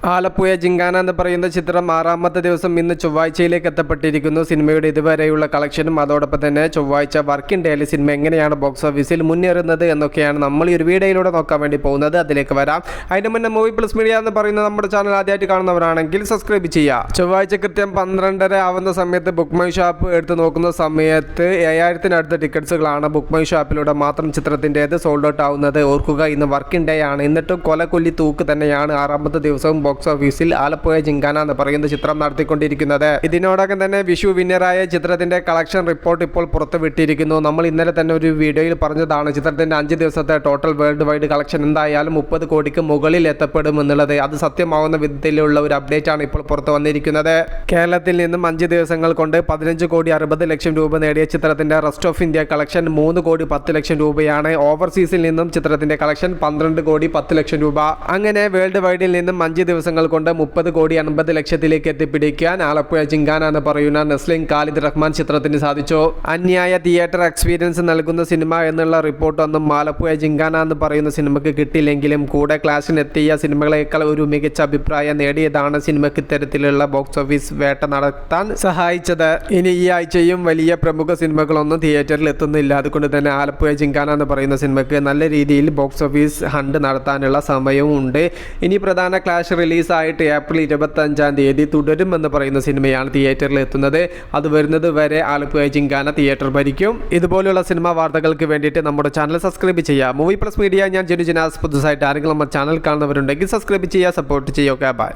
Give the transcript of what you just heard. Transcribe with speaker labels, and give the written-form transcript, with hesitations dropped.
Speaker 1: ആലപ്പുഴ ജിങ്കാന എന്ന് പറയുന്ന ചിത്രം 6ാമത്തെ ദിവസം ഇന്ന് ചൊവ്വാഴ്ചയിലേക്ക് എത്തപ്പെട്ടിരിക്കുന്നു. സിനിമയുടെ ഇതുവരെയുള്ള കളക്ഷനും അതോടൊപ്പം തന്നെ ചൊവ്വാഴ്ച വർക്കിംഗ് ഡേയിൽ സിനിമ എങ്ങനെയാണ് ബോക്സ് ഓഫീസിൽ മുന്നേറുന്നത് എന്നൊക്കെയാണ് നമ്മൾ ഈ ഒരു വീഡിയോയിലൂടെ നോക്കാൻ വേണ്ടി പോകുന്നത്. അതിലേക്ക് വരാം. അതിന് മുന്നേ മൂവി പ്ലസ് മീഡിയ എന്ന് പറയുന്ന നമ്മുടെ ചാനൽ ആദ്യമായിട്ട് കാണുന്നവരാണെങ്കിൽ സബ്സ്ക്രൈബ് ചെയ്യുക. ചൊവ്വാഴ്ച കൃത്യം 12:30 ആവുന്ന സമയത്ത് ബുക്ക് മൈ ഷോപ്പ് എടുത്ത് നോക്കുന്ന സമയത്ത് 7000-നടുത്ത ടിക്കറ്റ്സുകളാണ് ബുക്ക് മൈ ഷോപ്പിലൂടെ മാത്രം ചിത്രത്തിൻ്റേത് സോൾഡ് ഔട്ട് ആവുന്നത്. ഓർക്കുക, ഇന്ന് വർക്കിംഗ് ഡേ ആണ്. എന്നിട്ടും കൊലക്കൊല്ലി തൂക്ക് തന്നെയാണ് 6ാമത്തെ ദിവസവും ബോക്സ് ഓഫീസിൽ ആലപ്പുഴ ജിങ്കാന എന്ന് പറയുന്ന ചിത്രം നടത്തിക്കൊണ്ടിരിക്കുന്നത്. ഇതിനോടകം തന്നെ വിഷു വിന്നറായ ചിത്രത്തിന്റെ കളക്ഷൻ റിപ്പോർട്ട് ഇപ്പോൾ പുറത്തുവിട്ടിരിക്കുന്നു. നമ്മൾ ഇന്നലെ തന്നെ ഒരു വീഡിയോയിൽ പറഞ്ഞതാണ് ചിത്രത്തിന്റെ 5 ദിവസത്തെ ടോട്ടൽ വേൾഡ് വൈഡ് കളക്ഷൻ എന്തായാലും 30 കോടിക്ക് മുകളിൽ എത്തപ്പെടും എന്നുള്ളത്. അത് സത്യമാവുന്ന വിധത്തിലുള്ള ഒരു അപ്ഡേറ്റ് ആണ് ഇപ്പോൾ പുറത്തു വന്നിരിക്കുന്നത്. കേരളത്തിൽ നിന്നും 5 ദിവസങ്ങൾ കൊണ്ട് 15,60,00,000 രൂപ നേടിയ ചിത്രത്തിന്റെ റെസ്റ്റ് ഓഫ് ഇന്ത്യ കളക്ഷൻ 3,10,00,000 രൂപയാണ്. ഓവർസീസിൽ നിന്നും ചിത്രത്തിന്റെ കളക്ഷൻ 12,10,00,000 രൂപ. അങ്ങനെ വേൾഡ് വൈഡിൽ നിന്നും 5 ദിവസങ്ങൾ കൊണ്ട് 30,80,00,000 എത്തിപ്പിടിക്കാൻ ആലപ്പുഴ ജിങ്കാന എന്ന് പറയുന്ന നെസ്ലിൻ ഖാലിദ് റഹ്മാൻ ചിത്രത്തിന് സാധിച്ചു. അന്യായ തിയേറ്റർ എക്സ്പീരിയൻസ് നൽകുന്ന സിനിമ എന്നുള്ള റിപ്പോർട്ടൊന്നും ആലപ്പുഴ ജിങ്കാന എന്ന് പറയുന്ന സിനിമയ്ക്ക് കിട്ടില്ലെങ്കിലും കൂടെ ക്ലാസ്സിനെത്തിയ സിനിമകളേക്കാൾ ഒരു മികച്ച അഭിപ്രായം നേടിയതാണ് സിനിമയ്ക്ക് ഇത്തരത്തിലുള്ള ബോക്സ് ഓഫീസ് വേട്ട നടത്താൻ സഹായിച്ചത്. ഇനി ഈ ആഴ്ചയും വലിയ പ്രമുഖ സിനിമകളൊന്നും തിയേറ്ററിൽ എത്തുന്നില്ല. അതുകൊണ്ട് തന്നെ ആലപ്പുഴ ജിങ്കാന എന്ന് പറയുന്ന സിനിമയ്ക്ക് നല്ല രീതിയിൽ ബോക്സ് ഓഫീസ് ഹണ്ട് നടത്താനുള്ള സമയവും ഉണ്ട്. ഇനി പ്രധാന ക്ലാഷ് റിലീസായിട്ട് ഏപ്രിൽ 25-ാം തീയതി തുടരുമെന്ന് പറയുന്ന സിനിമയാണ് തിയേറ്ററിൽ എത്തുന്നത്. അത് വരുന്നത് വരെ ആലപ്പുഴ ജിങ്കാന തിയേറ്റർ ഭരിക്കും. ഇതുപോലുള്ള സിനിമാ വാർത്തകൾക്ക് വേണ്ടിയിട്ട് നമ്മുടെ ചാനൽ സബ്സ്ക്രൈബ് ചെയ്യുക. മൂവി പ്ലസ് മീഡിയ, ഞാൻ ജെനു ജിനാസ്. പുതുസായിട്ട് ആരെങ്കിലും നമ്മുടെ ചാനൽ കാണുന്നവരുണ്ടെങ്കിൽ സബ്സ്ക്രൈബ് ചെയ്യുക, സപ്പോർട്ട് ചെയ്യുക. ബൈ.